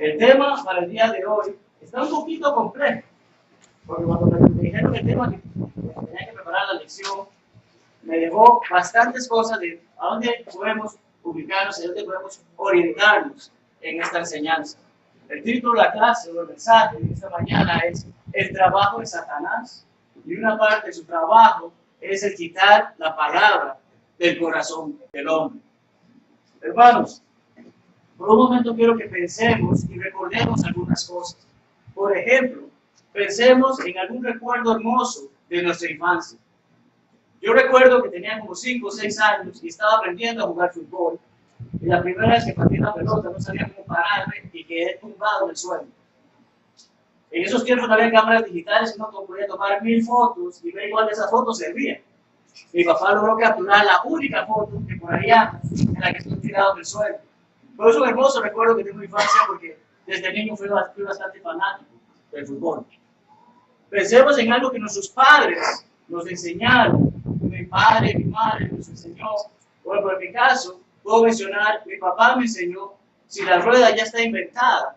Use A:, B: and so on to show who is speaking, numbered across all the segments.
A: El tema para el día de hoy está un poquito complejo, porque cuando me dijeron el tema que tenía que preparar la lección, me dejó bastantes cosas de a dónde podemos ubicarnos, a dónde podemos orientarnos en esta enseñanza. El título de la clase o el mensaje de esta mañana es el trabajo de Satanás, y una parte de su trabajo es el quitar la palabra del corazón del hombre. Hermanos, por un momento quiero que pensemos y recordemos algunas cosas. Por ejemplo, pensemos en algún recuerdo hermoso de nuestra infancia. Yo recuerdo que tenía como 5 o 6 años y estaba aprendiendo a jugar fútbol. Y la primera vez que partí la pelota no sabía cómo pararme y quedé tumbado en el suelo. En esos tiempos no había cámaras digitales y no podía tomar 1000 fotos y ver cuál de esas fotos servía. Mi papá logró capturar la única foto que por ahí anda, en la que estoy tirado en el suelo. Pero es un hermoso recuerdo que tengo de infancia porque desde niño fui bastante fanático del fútbol. Pensemos en algo que nuestros padres nos enseñaron. Mi padre, mi madre nos enseñó. Bueno, en mi caso, puedo mencionar, mi papá me enseñó, si la rueda ya está inventada,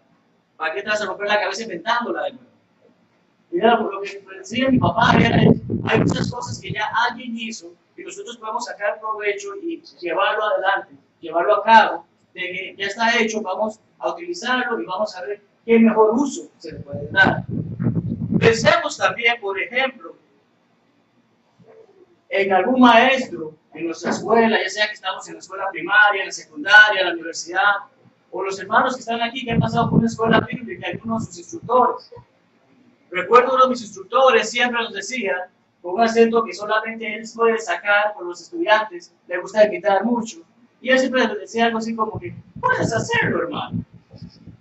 A: ¿para qué te vas a romper la cabeza inventándola de nuevo? Mira, por lo que me decía mi papá era, hay muchas cosas que ya alguien hizo y nosotros podemos sacar provecho y llevarlo adelante, llevarlo a cabo, de que ya está hecho, vamos a utilizarlo y vamos a ver qué mejor uso se le puede dar. Pensemos también, por ejemplo, en algún maestro en nuestra escuela, ya sea que estamos en la escuela primaria, en la secundaria, en la universidad, o los hermanos que están aquí que han pasado por una escuela bíblica, algunos de sus instructores. Recuerdo uno de mis instructores siempre nos decía, con un acento que solamente él puede sacar por los estudiantes, le gusta quitar mucho, y él siempre nos decía algo así como que, puedes hacerlo, hermano.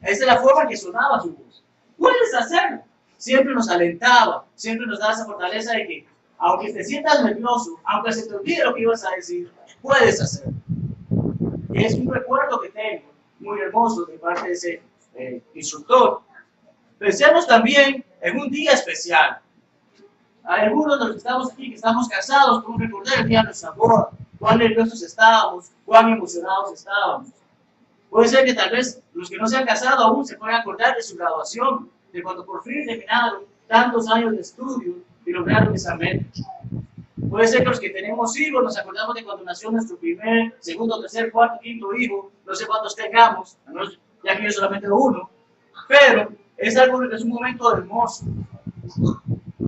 A: Esa es la forma que sonaba su voz. Puedes hacerlo. Siempre nos alentaba, siempre nos daba esa fortaleza de que, aunque te sientas nervioso, aunque se te olvide lo que ibas a decir, puedes hacerlo. Y es un recuerdo que tengo, muy hermoso de parte de ese instructor. Pensemos también en un día especial. Hay algunos de los que estamos aquí, que estamos casados, podemos recordar el día de nuestra boda, cuán nerviosos estábamos, cuán emocionados estábamos. Puede ser que tal vez los que no se han casado aún se puedan acordar de su graduación, de cuando por fin terminaron tantos años de estudio y lograron esa meta. Puede ser que los que tenemos hijos nos acordamos de cuando nació nuestro primer, segundo, tercer, cuarto, quinto hijo, no sé cuántos tengamos, ya que yo solamente uno, pero es un momento hermoso.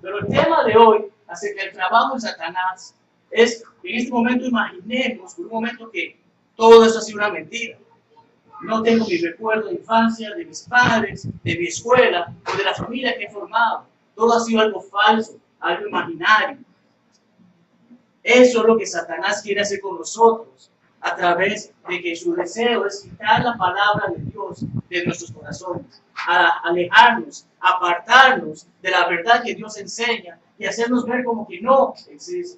A: Pero el tema de hoy, acerca del trabajo de Satanás, es que en este momento imaginemos por un momento que todo eso ha sido una mentira. No tengo mi recuerdo de infancia, de mis padres, de mi escuela o de la familia que he formado. Todo ha sido algo falso, algo imaginario. Eso es lo que Satanás quiere hacer con nosotros, a través de que su deseo es quitar la palabra de Dios de nuestros corazones, a alejarnos, apartarnos de la verdad que Dios enseña y hacernos ver como que no existe.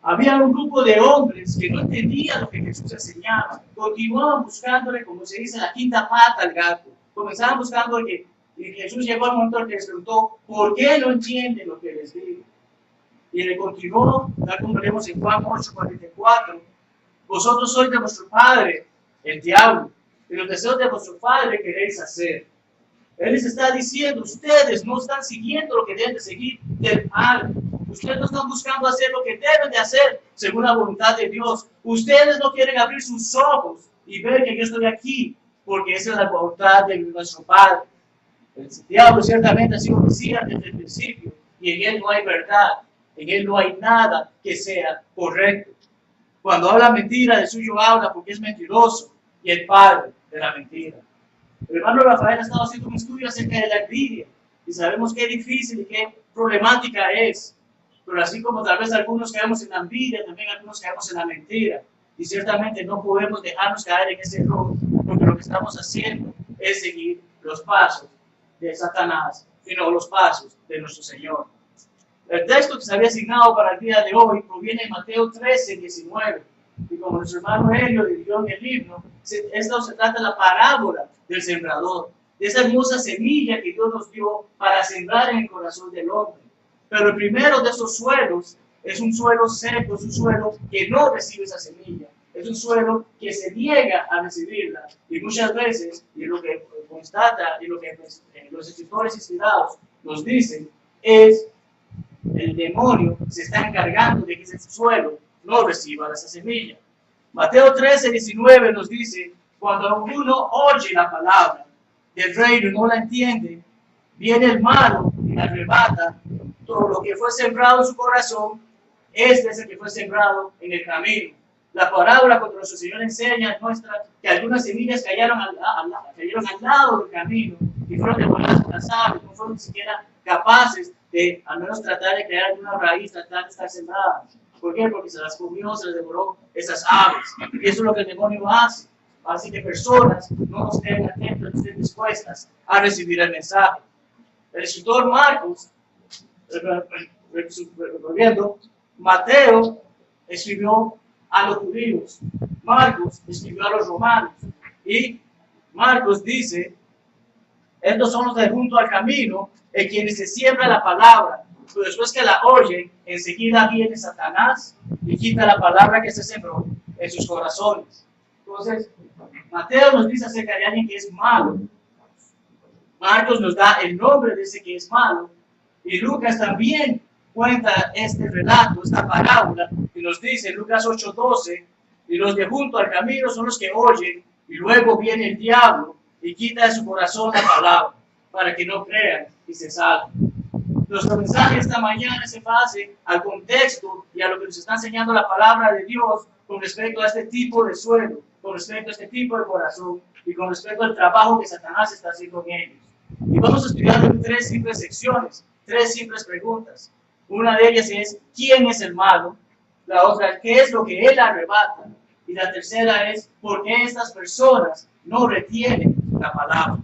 A: Había un grupo de hombres que no entendían lo que Jesús enseñaba, continuaban buscándole, como se dice, la quinta pata al gato. Comenzaban buscando que Jesús llegó al momento en que les preguntó, ¿por qué no entienden lo que les digo? Y le continuó, tal como leemos en Juan 8:44, vosotros sois de vuestro padre, el diablo, y los deseos de vuestro padre queréis hacer. Él les está diciendo, ustedes no están siguiendo lo que deben de seguir del Padre. Ustedes no están buscando hacer lo que deben de hacer según la voluntad de Dios. Ustedes no quieren abrir sus ojos y ver que yo estoy aquí, porque esa es la voluntad de nuestro Padre. El diablo ciertamente ha sido homicida desde el principio, y en él no hay verdad, en él no hay nada que sea correcto. Cuando habla mentira, de suyo habla porque es mentiroso y el padre de la mentira. El hermano Rafael ha estado haciendo un estudio acerca de la envidia y sabemos qué difícil y qué problemática es. Pero así como tal vez algunos caemos en la envidia, también algunos caemos en la mentira. Y ciertamente no podemos dejarnos caer en ese error, porque lo que estamos haciendo es seguir los pasos de Satanás y no los pasos de nuestro Señor. El texto que se había asignado para el día de hoy proviene de Mateo 13:19. Y como nuestro hermano Helio dijo en el libro, esto se trata de la parábola del sembrador, de esa hermosa semilla que Dios nos dio para sembrar en el corazón del hombre. Pero el primero de esos suelos es un suelo seco, es un suelo que no recibe esa semilla. es un suelo que se niega a recibirla. Y muchas veces, y lo que constata, y lo que los escritores inspirados nos dicen, es el demonio se está encargando de que ese suelo no reciba esa semilla. Mateo 13:19 nos dice, cuando uno oye la palabra del reino y no la entiende, viene el malo y la arrebata todo lo que fue sembrado en su corazón. Este es el que fue sembrado en el camino. La parábola cuando nuestro Señor enseña muestra que algunas semillas cayeron al lado del camino y fueron devoradas por las aves, no fueron ni siquiera capaces de al menos tratar de crear alguna raíz, tratar de estar sembradas. ¿Por qué? Porque se las comió, se las devoró esas aves. Y eso es lo que el demonio hace. Así que personas no estén atentas, no estén dispuestas a recibir el mensaje. El escritor Marcos, volviendo, Mateo escribió a los judíos, Marcos escribió a los romanos, y Marcos dice, estos son los de junto al camino, en quienes se siembra la palabra, pero después que la oyen, enseguida viene Satanás y quita la palabra que se sembró en sus corazones. Entonces, Mateo nos dice acerca de alguien que es malo, Marcos nos da el nombre de ese que es malo, y Lucas también cuenta este relato, esta parábola, y nos dice en Lucas 8:12, y los de junto al camino son los que oyen, y luego viene el diablo y quita de su corazón la palabra, para que no crean y se salven. Nuestro mensaje esta mañana se base al contexto y a lo que nos está enseñando la palabra de Dios con respecto a este tipo de suelo, con respecto a este tipo de corazón y con respecto al trabajo que Satanás está haciendo en ellos. Y vamos a estudiar en 3 simples secciones, 3 simples preguntas. Una de ellas es, ¿quién es el malo? La otra, ¿qué es lo que él arrebata? Y la tercera es, ¿por qué estas personas no retienen la palabra?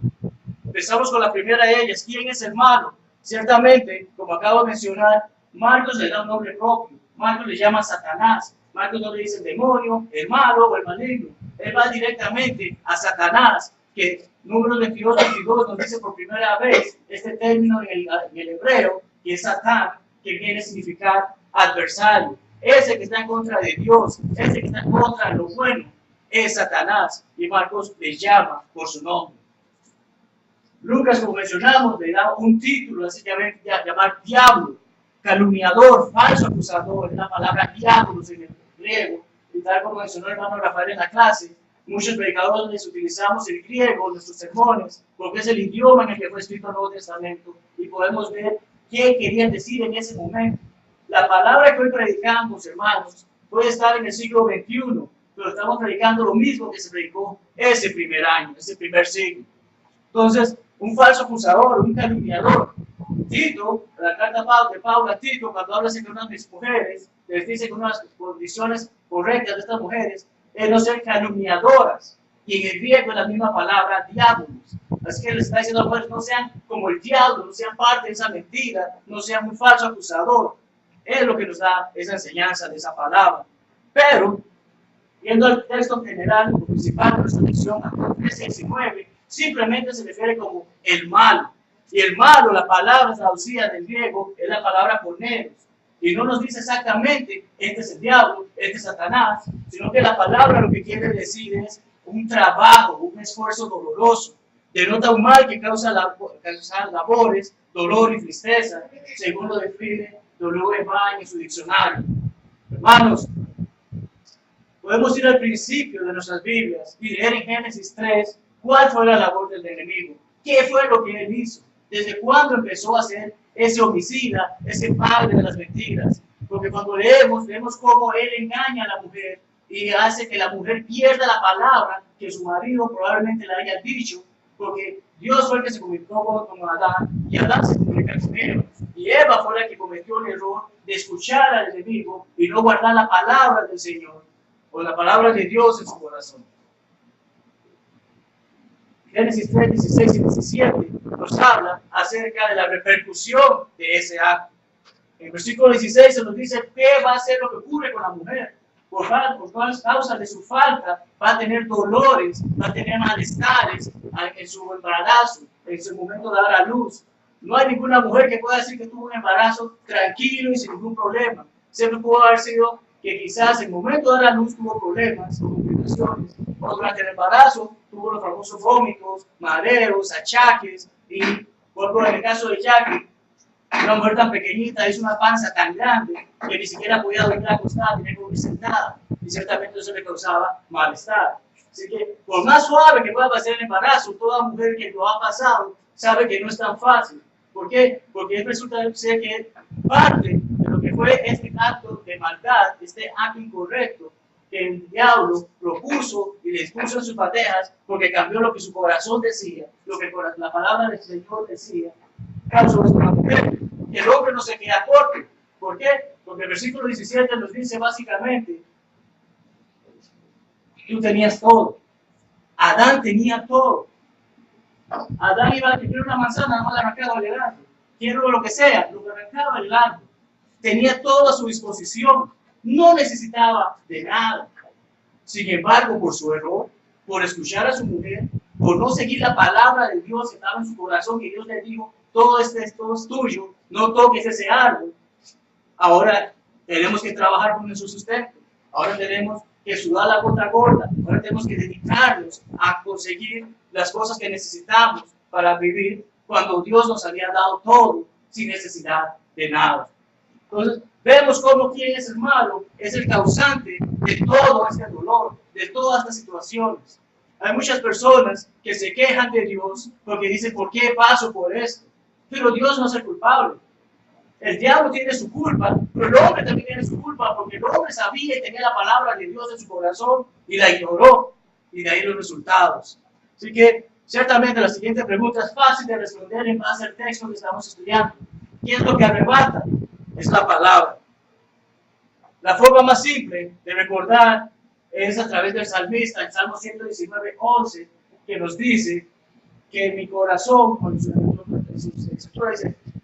A: Empezamos con la primera de ellas, ¿quién es el malo? Ciertamente, como acabo de mencionar, Marcos le da un nombre propio. Marcos le llama Satanás. Marcos no le dice el demonio, el malo o el maligno. Él va directamente a Satanás, que Números 22:22 nos dice por primera vez este término en el hebreo, que es Satán, que quiere significar adversario. Ese que está en contra de Dios, ese que está en contra de lo bueno, es Satanás. Y Marcos le llama por su nombre. Lucas, como mencionamos, le da un título, así que llamar diablo, calumniador, falso acusador, es la palabra diablos en el griego, y tal como mencionó el hermano Rafael en la clase, muchos predicadores utilizamos el griego en nuestros sermones, porque es el idioma en el que fue escrito el Nuevo Testamento, y podemos ver qué querían decir en ese momento. La palabra que hoy predicamos, hermanos, puede estar en el siglo XXI, pero estamos predicando lo mismo que se predicó ese primer año, ese primer siglo. Entonces, un falso acusador, un calumniador. Tito, la carta de Pablo a Tito, cuando habla de unas mujeres, les dice que unas condiciones correctas de estas mujeres es no ser calumniadoras. Y en el griego es la misma palabra, diablos. Así que les está diciendo a las mujeres, no sean como el diablo, no sean parte de esa mentira, no sean un falso acusador. Es lo que nos da esa enseñanza de esa palabra. Pero, viendo el texto general, lo principal de nuestra lección, 13:19, simplemente se refiere como el malo. Y el malo, la palabra traducida del griego, es la palabra poneros. Y no nos dice exactamente, este es el diablo, este es Satanás, sino que la palabra lo que quiere decir es un trabajo, un esfuerzo doloroso. Denota un mal que causa labores, dolor y tristeza, según lo define W. Vine en su diccionario. Hermanos, podemos ir al principio de nuestras Biblias y leer en Génesis 3 cuál fue la labor del enemigo, qué fue lo que él hizo, desde cuándo empezó a ser ese homicida, ese padre de las mentiras. Porque cuando leemos cómo él engaña a la mujer y hace que la mujer pierda la palabra que su marido probablemente le haya dicho, porque Dios fue el que se comunicó con Adán y Adán se comunica con Eva. Y Eva fue la que cometió el error de escuchar al enemigo y no guardar la palabra del Señor o la palabra de Dios en su corazón. Génesis 3, 16 y 17 nos habla acerca de la repercusión de ese acto. En el versículo 16 se nos dice qué va a ser lo que ocurre con la mujer. Por causa de su falta, va a tener dolores, va a tener malestares en su embarazo, en su momento de dar a luz. No hay ninguna mujer que pueda decir que tuvo un embarazo tranquilo y sin ningún problema. Siempre pudo haber sido que quizás en el momento de la luz tuvo problemas, complicaciones, o durante el embarazo tuvo los famosos vómitos, mareos, achaques, y por ejemplo, en el caso de Jackie, una mujer tan pequeñita, hizo una panza tan grande que ni siquiera podía dormir acostada, tenía que dormir sentada, y ciertamente eso le causaba malestar. Así que, por más suave que pueda pasar el embarazo, toda mujer que lo ha pasado sabe que no es tan fácil. ¿Por qué? Porque resulta ser que parte de lo que fue este acto de maldad, este acto incorrecto, que el diablo propuso y les puso en sus bandejas, porque cambió lo que su corazón decía, lo que la palabra del Señor decía, causó esto a la mujer. Que el hombre no se queda corto. ¿Por qué? Porque el versículo 17 nos dice básicamente, tú tenías todo. Adán tenía todo. Adán iba a tener una manzana, no la arrancaba del árbol. Quiero lo que sea, lo que arrancaba del árbol. Tenía todo a su disposición. No necesitaba de nada. Sin embargo, por su error, por escuchar a su mujer, por no seguir la palabra de Dios que estaba en su corazón, que Dios le dijo, todo esto es tuyo, no toques ese árbol. Ahora tenemos que trabajar con nuestro sustento. Ahora tenemos que sudar la gota gorda. Ahora tenemos que dedicarnos a conseguir las cosas que necesitamos para vivir cuando Dios nos había dado todo sin necesidad de nada. Entonces, vemos cómo quién es el malo, es el causante de todo este dolor, de todas estas situaciones. Hay muchas personas que se quejan de Dios porque dicen, ¿por qué paso por esto? Pero Dios no es el culpable. El diablo tiene su culpa, pero el hombre también tiene su culpa porque el hombre sabía y tenía la palabra de Dios en su corazón y la ignoró. Y de ahí los resultados. Así que, ciertamente, la siguiente pregunta es fácil de responder en base al texto que estamos estudiando. ¿Qué es lo que arrebata? Es la palabra. La forma más simple de recordar es a través del salmista, en Salmo 119:11, que nos dice que mi corazón, dice,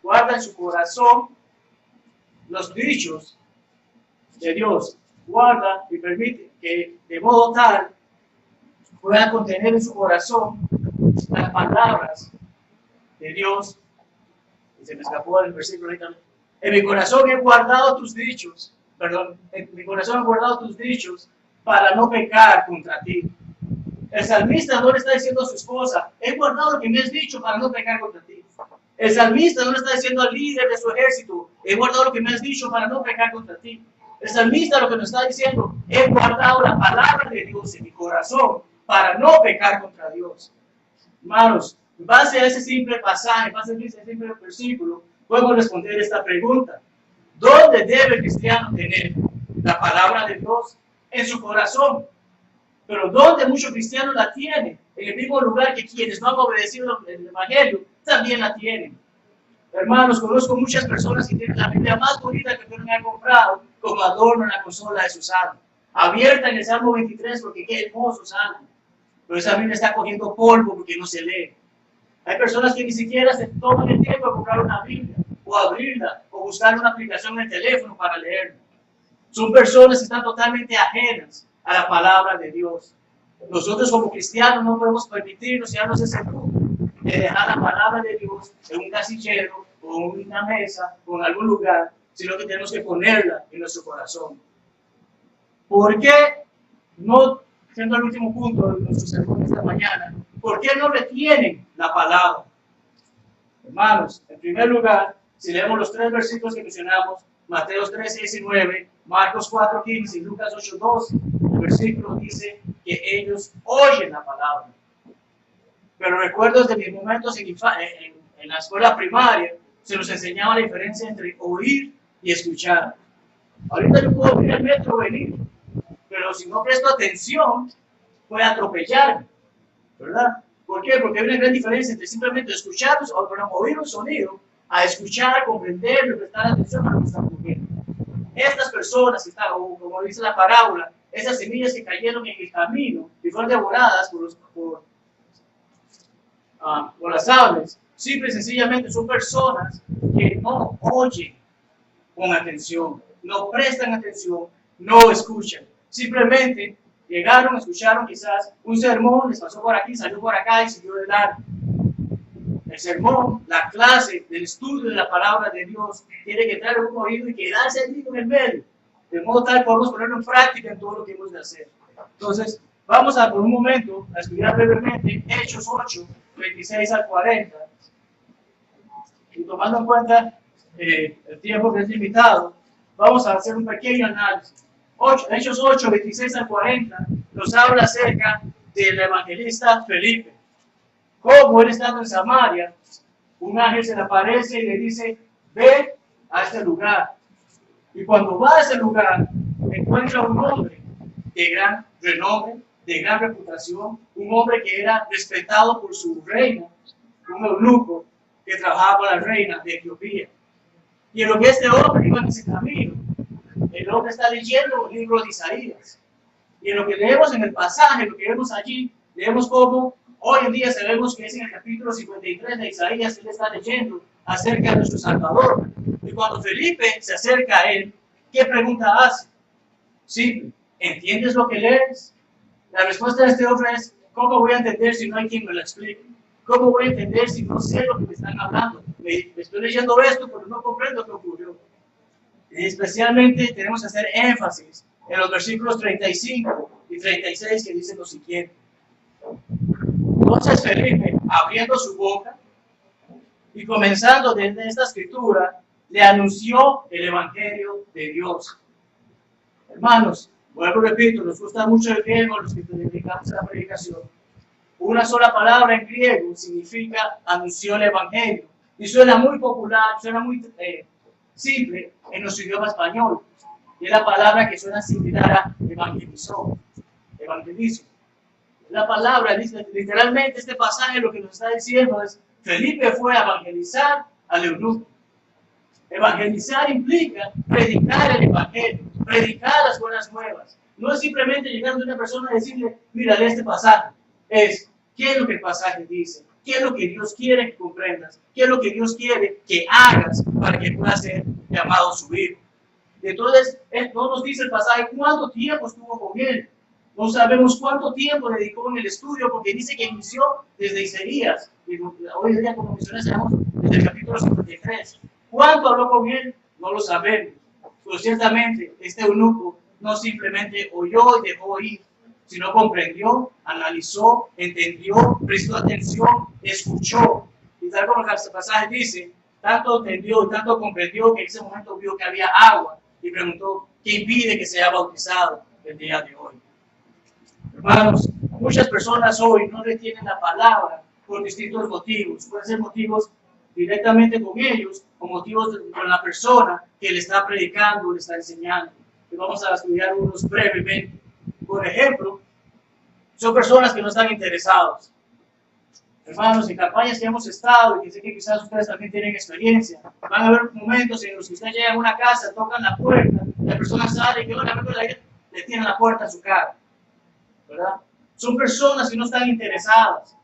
A: guarda en su corazón los dichos de Dios, guarda y permite que de modo tal pueda contener en su corazón las palabras de Dios. Y se me escapó el versículo ahorita. En mi corazón he guardado tus dichos, en mi corazón he guardado tus dichos para no pecar contra ti. El salmista no le está diciendo a su esposa, he guardado lo que me has dicho para no pecar contra ti. El salmista no le está diciendo al líder de su ejército, he guardado lo que me has dicho para no pecar contra ti. El salmista lo que nos está diciendo, he guardado la palabra de Dios en mi corazón para no pecar contra Dios. Hermanos, en base a ese simple pasaje, en base a ese simple versículo, podemos responder esta pregunta. ¿Dónde debe el cristiano tener la palabra de Dios? En su corazón. Pero ¿dónde muchos cristianos la tienen? En el mismo lugar que quienes no han obedecido el Evangelio también la tienen. Hermanos, conozco muchas personas que tienen la Biblia más bonita que me han comprado como adorno en la consola de su salmo. Abierta en el Salmo 23 porque qué hermoso salmo. Pero esa Biblia está cogiendo polvo porque no se lee. Hay personas que ni siquiera se toman el tiempo de comprar una Biblia, o abrirla, o buscar una aplicación en el teléfono para leerla. Son personas que están totalmente ajenas a la palabra de Dios. Nosotros como cristianos no podemos permitirnos llevarnos ese lujo de dejar la palabra de Dios en un casillero, o en una mesa, o en algún lugar, sino que tenemos que ponerla en nuestro corazón. ¿Por qué no, siendo el último punto de nuestro sermón esta mañana, por qué no retienen la palabra? Hermanos, en primer lugar, si leemos los tres versículos que mencionamos, Mateo 3:19, Marcos 4:15 y Lucas 8:12, el versículo dice que ellos oyen la palabra. Pero recuerdo desde mis momentos en la escuela primaria, se nos enseñaba la diferencia entre oír y escuchar. Ahorita yo puedo ver el metro venir, pero si no presto atención, puede atropellarme, ¿verdad? ¿Por qué? Porque hay una gran diferencia entre simplemente escuchar o oír un sonido, a escuchar, comprender y prestar atención a lo que están ocurriendo. Estas personas que están, como dice la parábola, esas semillas que cayeron en el camino y fueron devoradas por las aves, simple y sencillamente son personas que no oyen con atención, no prestan atención, no escuchan. Simplemente llegaron, escucharon quizás un sermón, les pasó por aquí, salió por acá y siguió de largo. El sermón, la clase del estudio de la palabra de Dios, tiene que entrar en un oído y quedarse allí en el medio. De modo tal podemos ponerlo en práctica en todo lo que hemos de hacer. Entonces, vamos a por un momento a estudiar brevemente Hechos 8, 26 al 40. Y tomando en cuenta el tiempo que es limitado, vamos a hacer un pequeño análisis. Hechos 8, 26 al 40 nos habla acerca del evangelista Felipe. Cómo él estando en Samaria, un ángel se le aparece y le dice, ve a este lugar. Y cuando va a ese lugar, encuentra un hombre de gran renombre, de gran reputación, un hombre que era respetado por su reina, un eunuco que trabajaba para la reina de Etiopía. Y en lo que este hombre iba en ese camino, el hombre está leyendo el libro de Isaías. Y en lo que leemos en el pasaje, lo que vemos allí, leemos cómo hoy en día sabemos que es en el capítulo 53 de Isaías que él está leyendo acerca de nuestro Salvador. Y cuando Felipe se acerca a él, ¿qué pregunta hace? Simple, ¿entiendes lo que lees? La respuesta de este hombre es, ¿cómo voy a entender si no hay quien me lo explique? ¿Cómo voy a entender si no sé lo que me están hablando? Me estoy leyendo esto, pero no comprendo qué ocurrió. Y especialmente tenemos que hacer énfasis en los versículos 35 y 36 que dicen lo siguiente. Entonces Felipe, abriendo su boca y comenzando desde esta escritura, le anunció el Evangelio de Dios. Hermanos, vuelvo y repito, nos gusta mucho el griego, los que nos dedicamos a la predicación. Una sola palabra en griego significa anunció el Evangelio. Y suena muy popular, suena muy simple en nuestro idioma español. Y es la palabra que suena similar a evangelizó, evangelizo. La palabra, literalmente este pasaje lo que nos está diciendo es, Felipe fue a evangelizar al eunuco. Evangelizar implica predicar el evangelio, predicar las buenas nuevas. No es simplemente llegar a una persona y decirle, mira, lee este pasaje. Es, ¿qué es lo que el pasaje dice? ¿Qué es lo que Dios quiere que comprendas? ¿Qué es lo que Dios quiere que hagas para que puedas ser llamado su hijo? Entonces, no nos dice el pasaje cuánto tiempo estuvo con él. No sabemos cuánto tiempo dedicó en el estudio, porque dice que inició desde Isaías. Y hoy en día, como mencioné, sabemos desde el capítulo 53. ¿Cuánto habló con él? No lo sabemos. Pero ciertamente, este eunuco no simplemente oyó y dejó ir, sino comprendió, analizó, entendió, prestó atención, escuchó. Y tal como el pasaje dice, tanto entendió y tanto comprendió que en ese momento vio que había agua y preguntó, ¿qué impide que sea bautizado el día de hoy? Hermanos, muchas personas hoy no retienen la palabra por distintos motivos. Pueden ser motivos directamente con ellos o motivos con la persona que le está predicando o le está enseñando. Y vamos a estudiar unos brevemente. Por ejemplo, son personas que no están interesados. Hermanos, en campañas que hemos estado y que sé que quizás ustedes también tienen experiencia, van a haber momentos en los que ustedes llegan a una casa, tocan la puerta, la persona sale y que le tienen la puerta a su cara. ¿Verdad? Son personas que no están interesadas.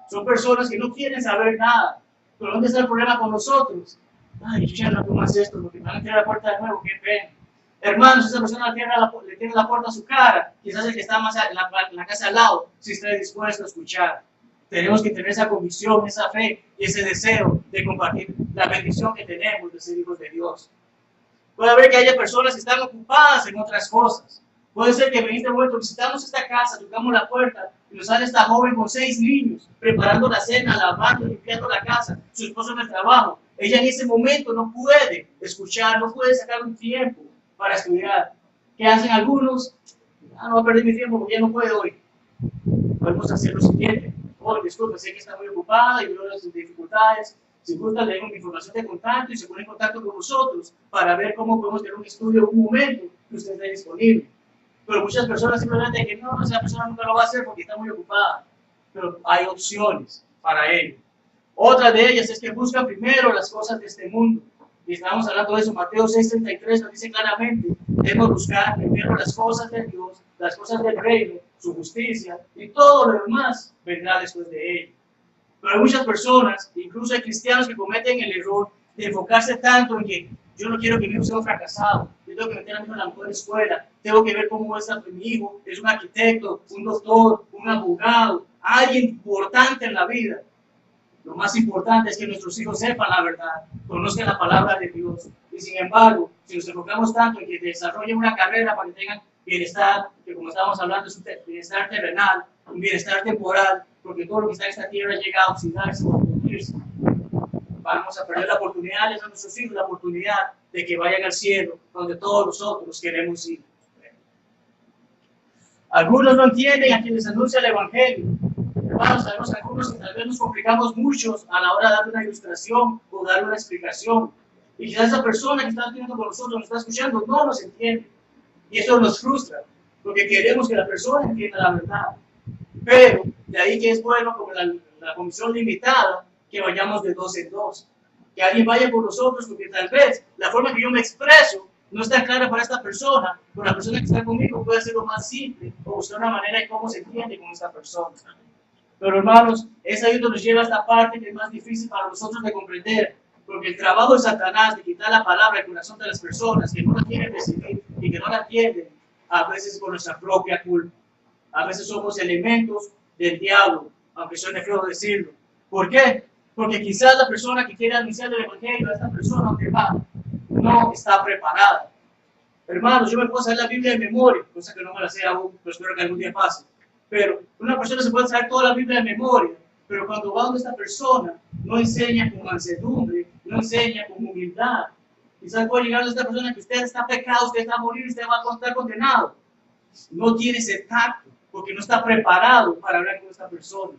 A: Son personas que no quieren saber nada. Pero ¿dónde está el problema con nosotros? Ay, yo ya no puedo más esto, porque van a tirar la puerta de nuevo, qué pena. Hermanos, esa persona le tiene la puerta a su cara. Quizás el que está más en la casa al lado, si está dispuesto a escuchar. Tenemos que tener esa convicción, esa fe y ese deseo de compartir la bendición que tenemos de ser hijos de Dios. Puede haber que haya personas que están ocupadas en otras cosas. Puede ser que en este momento visitamos esta casa, tocamos la puerta y nos sale esta joven con 6 niños, preparando la cena, lavando, limpiando la casa, su esposo en el trabajo. Ella en ese momento no puede escuchar, no puede sacar un tiempo para estudiar. ¿Qué hacen algunos? No voy a perder mi tiempo porque ya no puedo hoy. Podemos hacer lo siguiente. Oh, disculpe, sé que está muy ocupada y veo las dificultades. Si gusta, le dejo mi información de contacto y se pone en contacto con nosotros para ver cómo podemos tener un estudio en un momento que usted esté disponible. Pero muchas personas simplemente que no, esa persona nunca lo va a hacer porque está muy ocupada. Pero hay opciones para ello. Otra de ellas es que buscan primero las cosas de este mundo. Y estamos hablando de eso, Mateo 6:33 nos dice claramente, debemos buscar primero las cosas de Dios, las cosas del reino, su justicia, y todo lo demás vendrá después de ello. Pero hay muchas personas, incluso hay cristianos que cometen el error de enfocarse tanto en que yo no quiero que mi hijo sea un fracasado, yo tengo que meter a mi hijo en la mejor escuela, tengo que ver cómo está mi hijo, es un arquitecto, un doctor, un abogado, alguien importante en la vida. Lo más importante es que nuestros hijos sepan la verdad, conozcan la palabra de Dios. Y sin embargo, si nos enfocamos tanto en que desarrollen una carrera para que tengan bienestar, que como estábamos hablando es un bienestar terrenal, un bienestar temporal, porque todo lo que está en esta tierra llega a oxidarse o a fundirse. Vamos a perder la oportunidad, les damos a nuestros hijos la oportunidad de que vayan al cielo, donde todos nosotros queremos ir. Algunos no entienden a quienes anuncia el Evangelio. Hermanos, sabemos que algunos tal vez nos complicamos mucho a la hora de dar una ilustración o dar una explicación. Y quizás esa persona que está estudiando con nosotros, nos está escuchando, no nos entiende. Y eso nos frustra, porque queremos que la persona entienda la verdad. Pero de ahí que es bueno, como la comisión limitada, que vayamos de 2 en 2. Que alguien vaya por nosotros, porque tal vez la forma que yo me expreso no está clara para esta persona, pero la persona que está conmigo puede hacerlo más simple o buscar una manera de cómo se entiende con esta persona. Pero hermanos, es ahí donde nos lleva a esta parte que es más difícil para nosotros de comprender, porque el trabajo de Satanás de quitar la palabra del corazón de las personas que no la quieren recibir y que no la entienden, a veces por nuestra propia culpa. A veces somos elementos del diablo, aunque suene feo decirlo. ¿Por qué? Porque quizás la persona que quiere anunciar el Evangelio a esta persona donde va, no está preparada. Hermanos, yo me puedo saber la Biblia de memoria, cosa que no me la sé aún, pero espero que algún día pase. Pero una persona se puede saber toda la Biblia de memoria, pero cuando va donde esta persona, no enseña con mansedumbre, no enseña con humildad. Quizás puede llegar a esta persona que usted está pecado, usted está a morir, usted va a estar condenado. No tiene ese tacto, porque no está preparado para hablar con esta persona.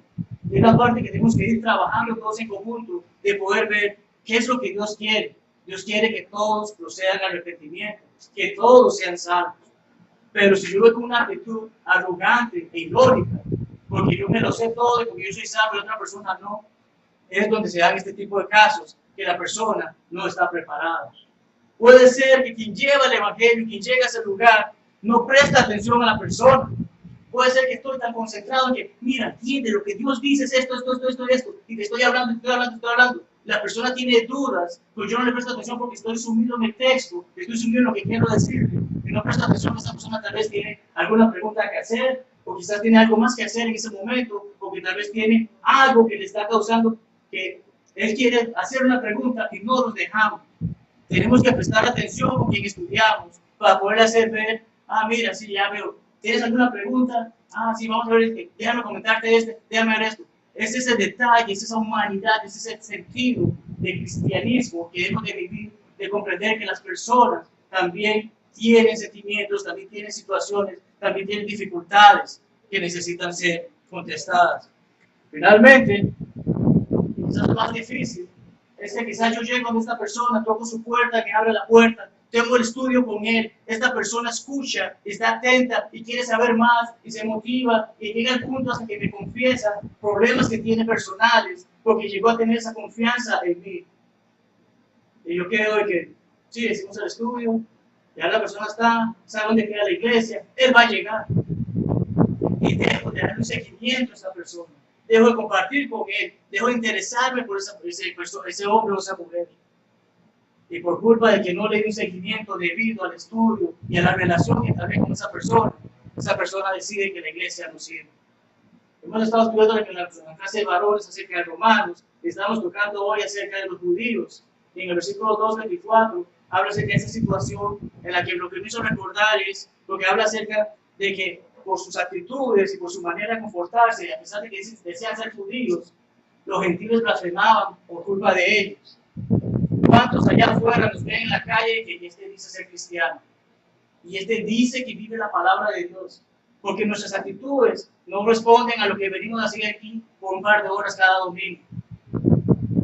A: Y es la parte que tenemos que ir trabajando todos en conjunto, de poder ver qué es lo que Dios quiere. Dios quiere que todos procedan al arrepentimiento, que todos sean salvos. Pero si yo voy con una actitud arrogante e ilógica, porque yo me lo sé todo y porque yo soy salvo y otra persona no, es donde se dan este tipo de casos, que la persona no está preparada. Puede ser que quien lleva el Evangelio, quien llega a ese lugar, no presta atención a la persona. Puede ser que estoy tan concentrado en que, mira, entiende, lo que Dios dice es esto, y te estoy hablando. La persona tiene dudas, pero yo no le presto atención porque estoy sumido en el texto, estoy sumido en lo que quiero decirle. Y no presto atención que esa persona tal vez tiene alguna pregunta que hacer, o quizás tiene algo más que hacer en ese momento, o que tal vez tiene algo que le está causando que él quiere hacer una pregunta y no nos dejamos. Tenemos que prestar atención con quien estudiamos para poder hacer ver, mira, sí, ya veo. ¿Tienes alguna pregunta? Sí, vamos a ver, déjame comentarte déjame ver esto. Ese es el detalle, es esa humanidad, ese es el sentido del cristianismo que debemos de vivir, de comprender que las personas también tienen sentimientos, también tienen situaciones, también tienen dificultades que necesitan ser contestadas. Finalmente, quizás lo más difícil es que quizás yo llego a esta persona, toco su puerta, me abre la puerta, tengo el estudio con él, esta persona escucha, está atenta y quiere saber más y se motiva y llega al punto hasta que me confiesa problemas que tiene personales porque llegó a tener esa confianza en mí. Y yo quedo de que, sí, hicimos el estudio, ya la persona sabe dónde queda la iglesia, él va a llegar. Y dejo de darle un seguimiento a esa persona, dejo de compartir con él, dejo de interesarme por ese hombre o esa mujer. Y por culpa de que no le di un seguimiento debido al estudio y a la relación que establezco con esa persona decide que la iglesia no sirve. Hemos estado estudiando en la clase de varones acerca de Romanos, y estamos tocando hoy acerca de los judíos. Y en el versículo 2:24 habla acerca de esa situación en la que lo que me hizo recordar es lo que habla acerca de que por sus actitudes y por su manera de comportarse, a pesar de que desean ser judíos, los gentiles blasfemaban por culpa de ellos. ¿Cuántos allá afuera nos ven en la calle que este dice ser cristiano? Y este dice que vive la palabra de Dios. Porque nuestras actitudes no responden a lo que venimos a hacer aquí por un par de horas cada domingo.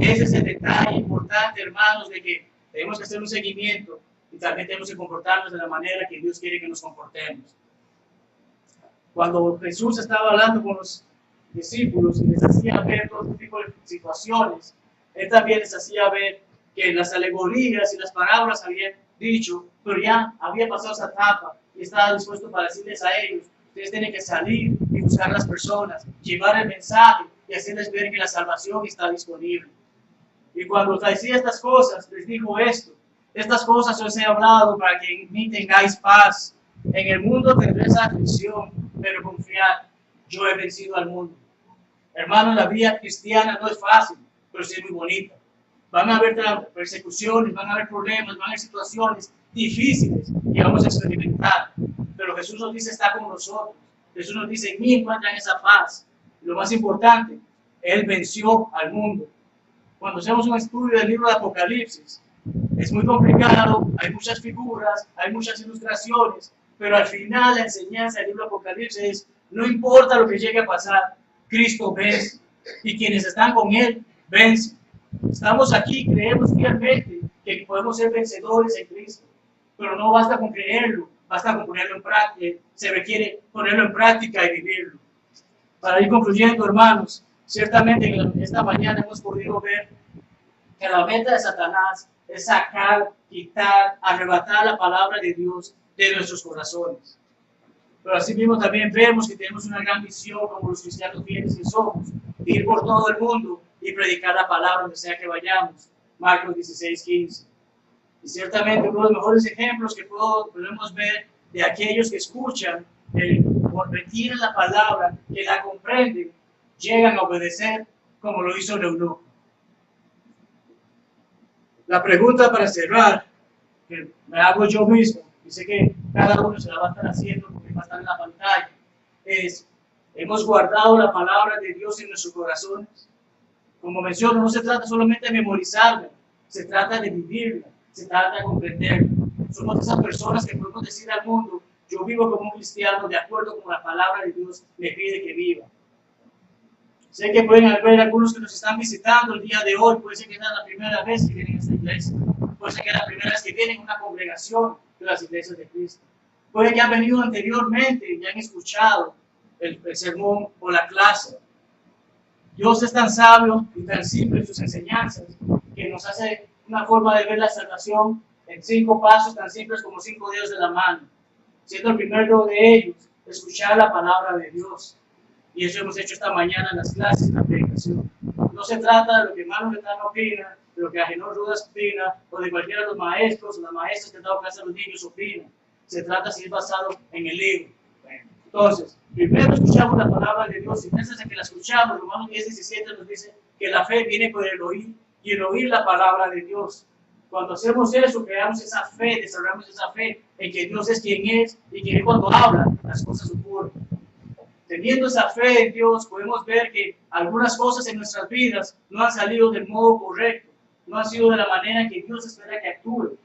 A: Ese es el detalle importante, hermanos, de que tenemos que hacer un seguimiento y también tenemos que comportarnos de la manera que Dios quiere que nos comportemos. Cuando Jesús estaba hablando con los discípulos y les hacía ver todo tipo de situaciones, Él también les hacía ver que las alegorías y las parábolas habían dicho, pero ya había pasado esa etapa y estaba dispuesto para decirles a ellos, ustedes tienen que salir y buscar a las personas, llevar el mensaje y hacerles ver que la salvación está disponible. Y cuando decía estas cosas, les dijo esto, estas cosas os he hablado para que en mí tengáis paz. En el mundo tendréis aflicción, pero confiad, yo he vencido al mundo. Hermano, la vida cristiana no es fácil, pero sí es muy bonita. Van a haber persecuciones, van a haber problemas, van a haber situaciones difíciles que vamos a experimentar. Pero Jesús nos dice, está con nosotros. Jesús nos dice, en mí encuentran esa paz. Lo más importante, Él venció al mundo. Cuando hacemos un estudio del libro de Apocalipsis, es muy complicado, hay muchas figuras, hay muchas ilustraciones, pero al final la enseñanza del libro de Apocalipsis es, no importa lo que llegue a pasar, Cristo vence, y quienes están con Él vencen. Estamos aquí, creemos fielmente que podemos ser vencedores en Cristo, pero no basta con creerlo, basta con ponerlo en práctica, se requiere ponerlo en práctica y vivirlo. Para ir concluyendo, hermanos, ciertamente en esta mañana hemos podido ver que la meta de Satanás es sacar, quitar, arrebatar la palabra de Dios de nuestros corazones. Pero así mismo también vemos que tenemos una gran misión como los cristianos fieles que somos, de ir por todo el mundo y predicar la palabra donde sea que vayamos. Marcos 16:15. Y ciertamente uno de los mejores ejemplos que podemos ver de aquellos que escuchan, retienen la palabra, que la comprenden, llegan a obedecer como lo hizo el eunuco. La pregunta para cerrar, que me hago yo mismo, y sé que cada uno se la va a estar haciendo porque va a estar en la pantalla, es, ¿hemos guardado la palabra de Dios en nuestros corazones? Como menciono, no se trata solamente de memorizarla, se trata de vivirla, se trata de comprenderla. Somos esas personas que podemos decir al mundo, yo vivo como un cristiano de acuerdo con la palabra de Dios me pide que viva. Sé que pueden haber algunos que nos están visitando el día de hoy, puede ser que sea la primera vez que vienen a esta iglesia, puede ser que es la primera vez que vienen a una congregación de las iglesias de Cristo. Puede que han venido anteriormente y han escuchado el sermón o la clase. Dios es tan sabio y tan simple en sus enseñanzas que nos hace una forma de ver la salvación en 5 pasos tan simples como 5 dedos de la mano. Siendo el primero de ellos, escuchar la palabra de Dios. Y eso hemos hecho esta mañana en las clases, en la predicación. No se trata de lo que hermano Betano opina, de lo que Agenor Rudas opina, o de cualquiera de los maestros o las maestras que han dado clase a los niños opinan. Se trata si es basado en el libro. Entonces, primero escuchamos la palabra de Dios y gracias a que la escuchamos, Romanos 10:17 nos dice que la fe viene por el oír y el oír la palabra de Dios. Cuando hacemos eso, creamos esa fe, desarrollamos esa fe en que Dios es quien es y que cuando habla, las cosas ocurren. Teniendo esa fe en Dios, podemos ver que algunas cosas en nuestras vidas no han salido del modo correcto, no han sido de la manera que Dios espera que actúe.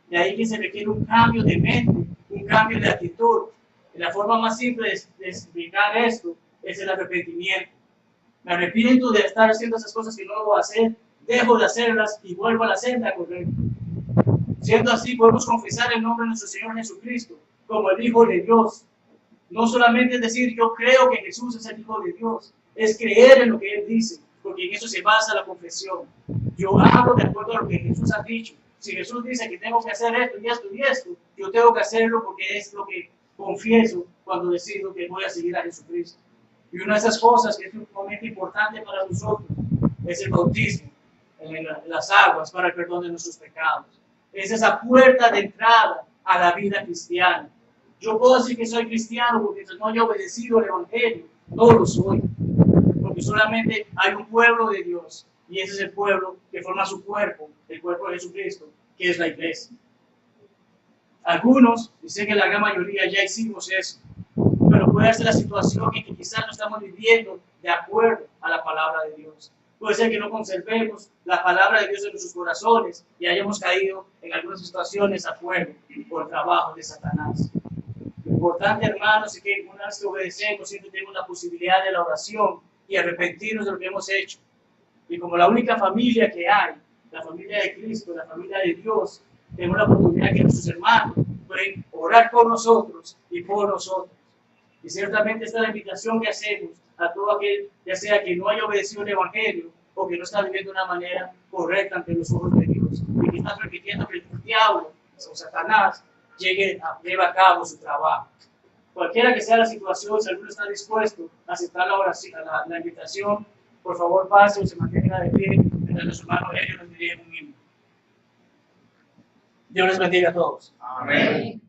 A: De ahí que se requiere un cambio de mente, un cambio de actitud. Y la forma más simple de explicar esto es el arrepentimiento. Me arrepiento de estar haciendo esas cosas que no debo hacer, dejo de hacerlas y vuelvo a la senda correcta. Siendo así, podemos confesar el nombre de nuestro Señor Jesucristo como el Hijo de Dios. No solamente es decir, yo creo que Jesús es el Hijo de Dios, es creer en lo que Él dice, porque en eso se basa la confesión. Yo hago de acuerdo a lo que Jesús ha dicho. Si Jesús dice que tengo que hacer esto y esto y esto, yo tengo que hacerlo porque es lo que confieso cuando decido que voy a seguir a Jesucristo. Y una de esas cosas que es sumamente importante para nosotros es el bautismo en las aguas para el perdón de nuestros pecados. Es esa puerta de entrada a la vida cristiana. Yo puedo decir que soy cristiano porque no haya obedecido el Evangelio. No lo soy. Porque solamente hay un pueblo de Dios. Y ese es el pueblo que forma su cuerpo, el cuerpo de Jesucristo, que es la iglesia. Algunos, y sé que la gran mayoría ya hicimos eso, pero puede ser la situación en que quizás no estamos viviendo de acuerdo a la palabra de Dios. Puede ser que no conservemos la palabra de Dios en nuestros corazones y hayamos caído en algunas situaciones afuera por el trabajo de Satanás. Lo importante, hermanos, es que una vez que obedecemos, siempre tenemos la posibilidad de la oración y arrepentirnos de lo que hemos hecho. Y como la única familia que hay, la familia de Cristo, la familia de Dios, tenemos la oportunidad que nuestros hermanos pueden orar por nosotros y por nosotros. Y ciertamente esta es la invitación que hacemos a todo aquel, ya sea que no haya obedecido el Evangelio o que no está viviendo de una manera correcta ante los ojos de Dios. Y que está permitiendo que el diablo o Satanás lleve a cabo su trabajo. Cualquiera que sea la situación, si alguno está dispuesto a aceptar la oración, la invitación, por favor pase o se mantenga de pie mientras nuestro hermano Helio nos dirige un himno. Dios les bendiga a todos.
B: Amén.